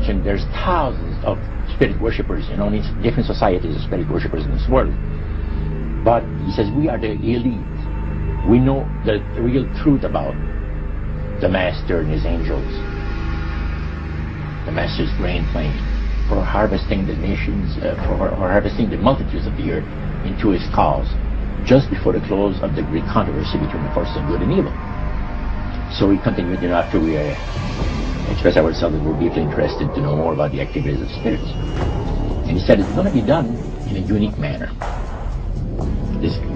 mentioned there's thousands of spirit worshippers, in different societies of spirit worshippers in this world. But he says we are the elite. We know the real truth about the Master and his angels. The Master's grain plane for harvesting the nations, for harvesting the multitudes of the earth into his cause, just before the close of the great controversy between the forces of good and evil. So we continued, after we expressed ourselves that we're deeply interested to know more about the activities of spirits. And he said it's going to be done in a unique manner.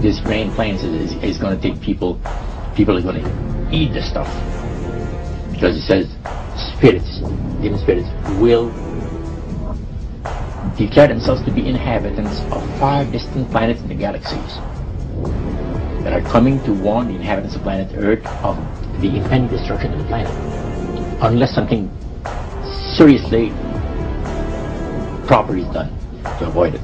This grain plane is going to take people are going to eat the stuff. Because he says spirits, demon spirits, will declare themselves to be inhabitants of far distant planets in the galaxies that are coming to warn the inhabitants of planet Earth of the impending destruction of the planet, unless something seriously proper is done to avoid it.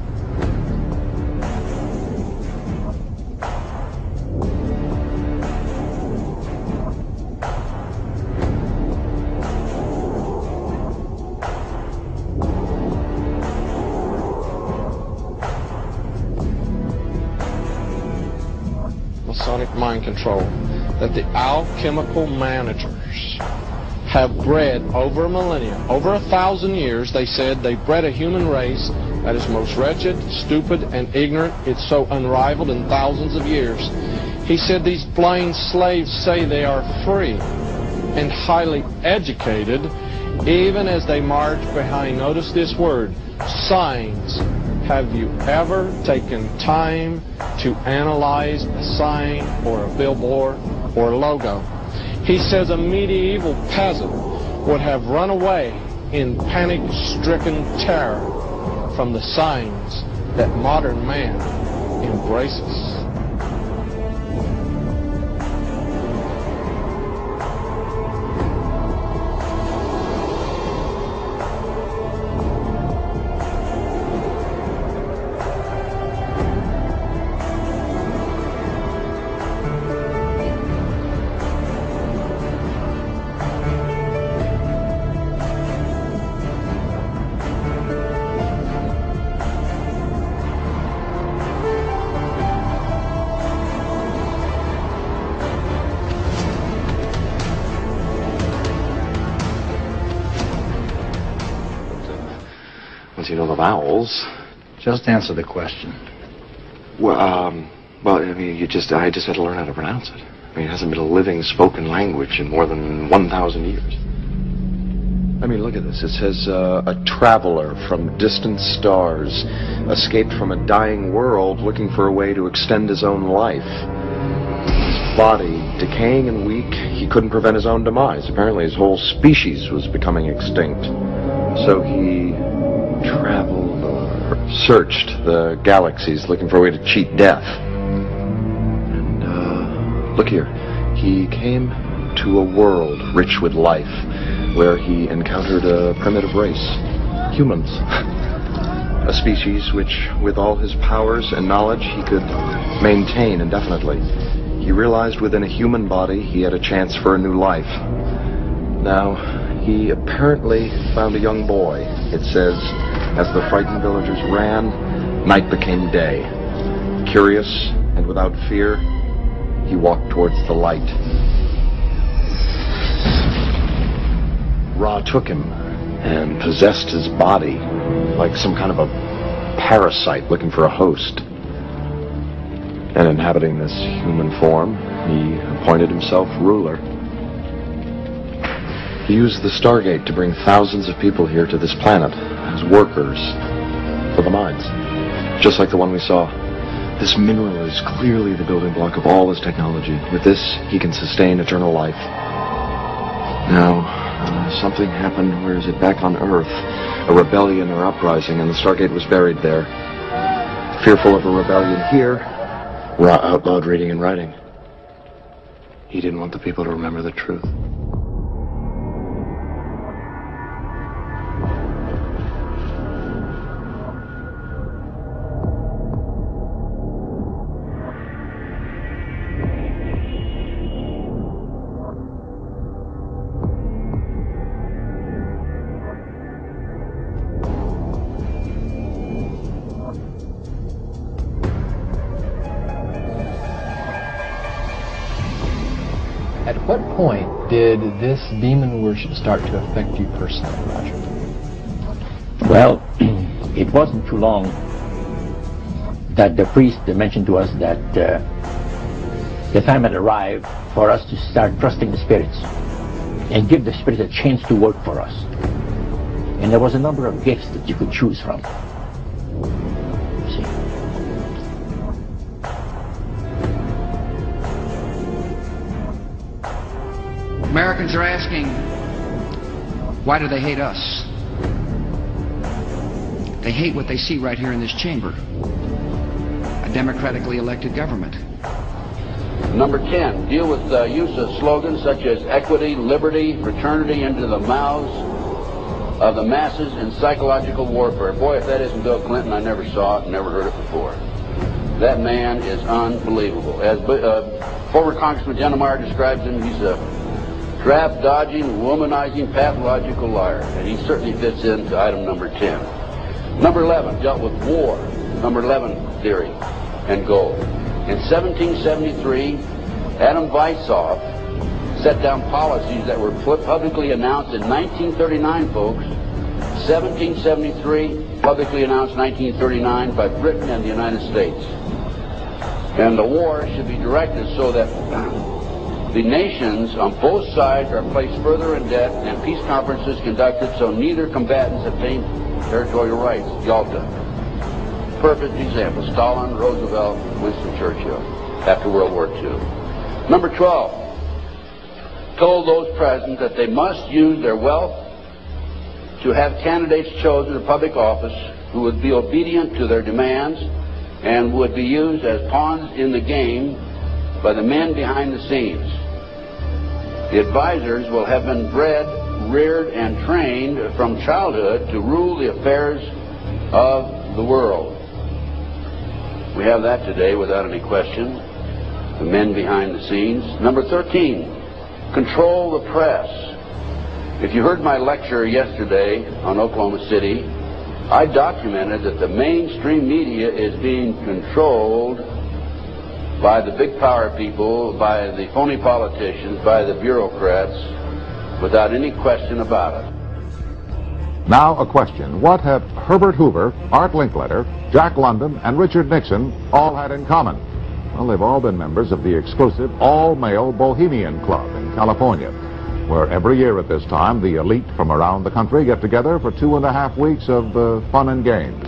Masonic mind control, that the alchemical managers have bred over a millennia, over 1,000 years. They said they bred a human race that is most wretched, stupid, and ignorant. It's so unrivaled in thousands of years. He said these blind slaves say they are free and highly educated, even as they march behind, notice this word, signs. Have you ever taken time to analyze a sign or a billboard or a logo? He says a medieval peasant would have run away in panic-stricken terror from the signs that modern man embraces. Once you know the vowels. Just answer the question. Well, I mean, I just had to learn how to pronounce it. I mean, it hasn't been a living spoken language in more than 1,000 years. I mean, look at this. It says, a traveler from distant stars escaped from a dying world looking for a way to extend his own life. His body decaying and weak, he couldn't prevent his own demise. Apparently his whole species was becoming extinct. So he traveled or searched the galaxies looking for a way to cheat death. And, look here. He came to a world rich with life, where he encountered a primitive race, humans. A species which, with all his powers and knowledge, he could maintain indefinitely. He realized within a human body he had a chance for a new life. Now, he apparently found a young boy. It says, as the frightened villagers ran, night became day. Curious and without fear, he walked towards the light. Ra took him and possessed his body like some kind of a parasite looking for a host. And inhabiting this human form, he appointed himself ruler. He used the Stargate to bring thousands of people here to this planet as workers for the mines, just like the one we saw. This mineral is clearly the building block of all his technology. With this, he can sustain eternal life. Now, something happened, where is it, back on Earth, a rebellion or uprising, and the Stargate was buried there. Fearful of a rebellion here, Ra outlawed reading and writing. He didn't want the people to remember the truth. point did this demon worship start to affect you personally, Roger? Well, it wasn't too long that the priest mentioned to us that the time had arrived for us to start trusting the spirits and give the spirits a chance to work for us. And there was a number of gifts that you could choose from. See? Americans are asking, why do they hate us? They hate what they see right here in this chamber. A democratically elected government. Number 10, deal with the use of slogans such as equity, liberty, fraternity into the mouths of the masses in psychological warfare. Boy, if that isn't Bill Clinton, I never saw it, never heard it before. That man is unbelievable. As former Congressman Jennemeyer describes him, he's a draft-dodging, womanizing, pathological liar, and he certainly fits into item number 10. Number 11 dealt with war, number 11 theory and goal. In 1773, Adam Weishaupt set down policies that were publicly announced in 1939, folks. 1773, publicly announced 1939 by Britain and the United States. And the war should be directed so that the nations on both sides are placed further in debt and peace conferences conducted so neither combatants obtain territorial rights. Yalta. Perfect example. Stalin, Roosevelt, Winston Churchill after World War II. Number 12 told those present that they must use their wealth to have candidates chosen to public office who would be obedient to their demands and would be used as pawns in the game by the men behind the scenes. The advisors will have been bred, reared, and trained from childhood to rule the affairs of the world. We have that today without any question. The men behind the scenes. Number 13, control the press. If you heard my lecture yesterday on Oklahoma City, I documented that the mainstream media is being controlled by the big power people, by the phony politicians, by the bureaucrats, without any question about it. Now a question. What have Herbert Hoover, Art Linkletter, Jack London, and Richard Nixon all had in common? Well, they've all been members of the exclusive all-male Bohemian Club in California, where every year at this time the elite from around the country get together for 2.5 weeks of fun and games.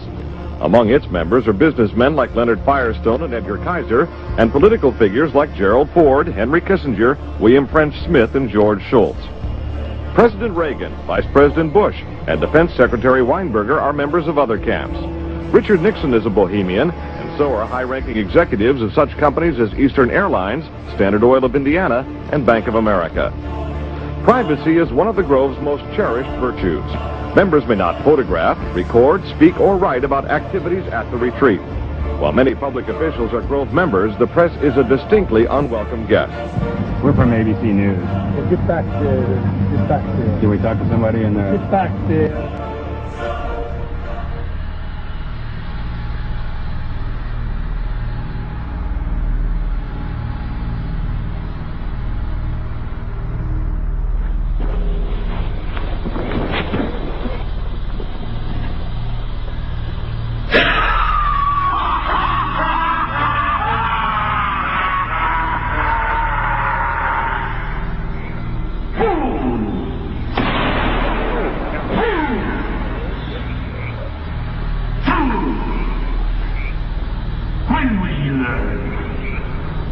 Among its members are businessmen like Leonard Firestone and Edgar Kaiser, and political figures like Gerald Ford, Henry Kissinger, William French Smith, and George Shultz. President Reagan, Vice President Bush, and Defense Secretary Weinberger are members of other camps. Richard Nixon is a Bohemian, and so are high-ranking executives of such companies as Eastern Airlines, Standard Oil of Indiana, and Bank of America. Privacy is one of the Grove's most cherished virtues. Members may not photograph, record, speak, or write about activities at the retreat. While many public officials are Grove members, the press is a distinctly unwelcome guest. We're from ABC News. Well, get back there. Can we talk to somebody in there? Get back there. When will he learn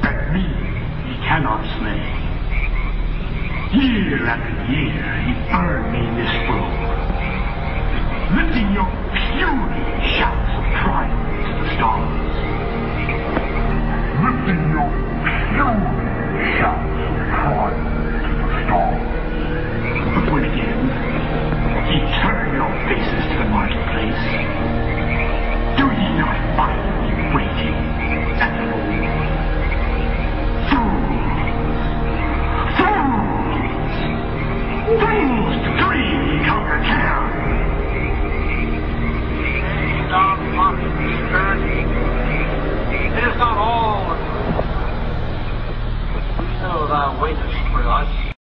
that me he cannot slay? Year after year he burned me in this room, lifting your puny shouts of triumph to the stars. Lifting your puny shouts of triumph.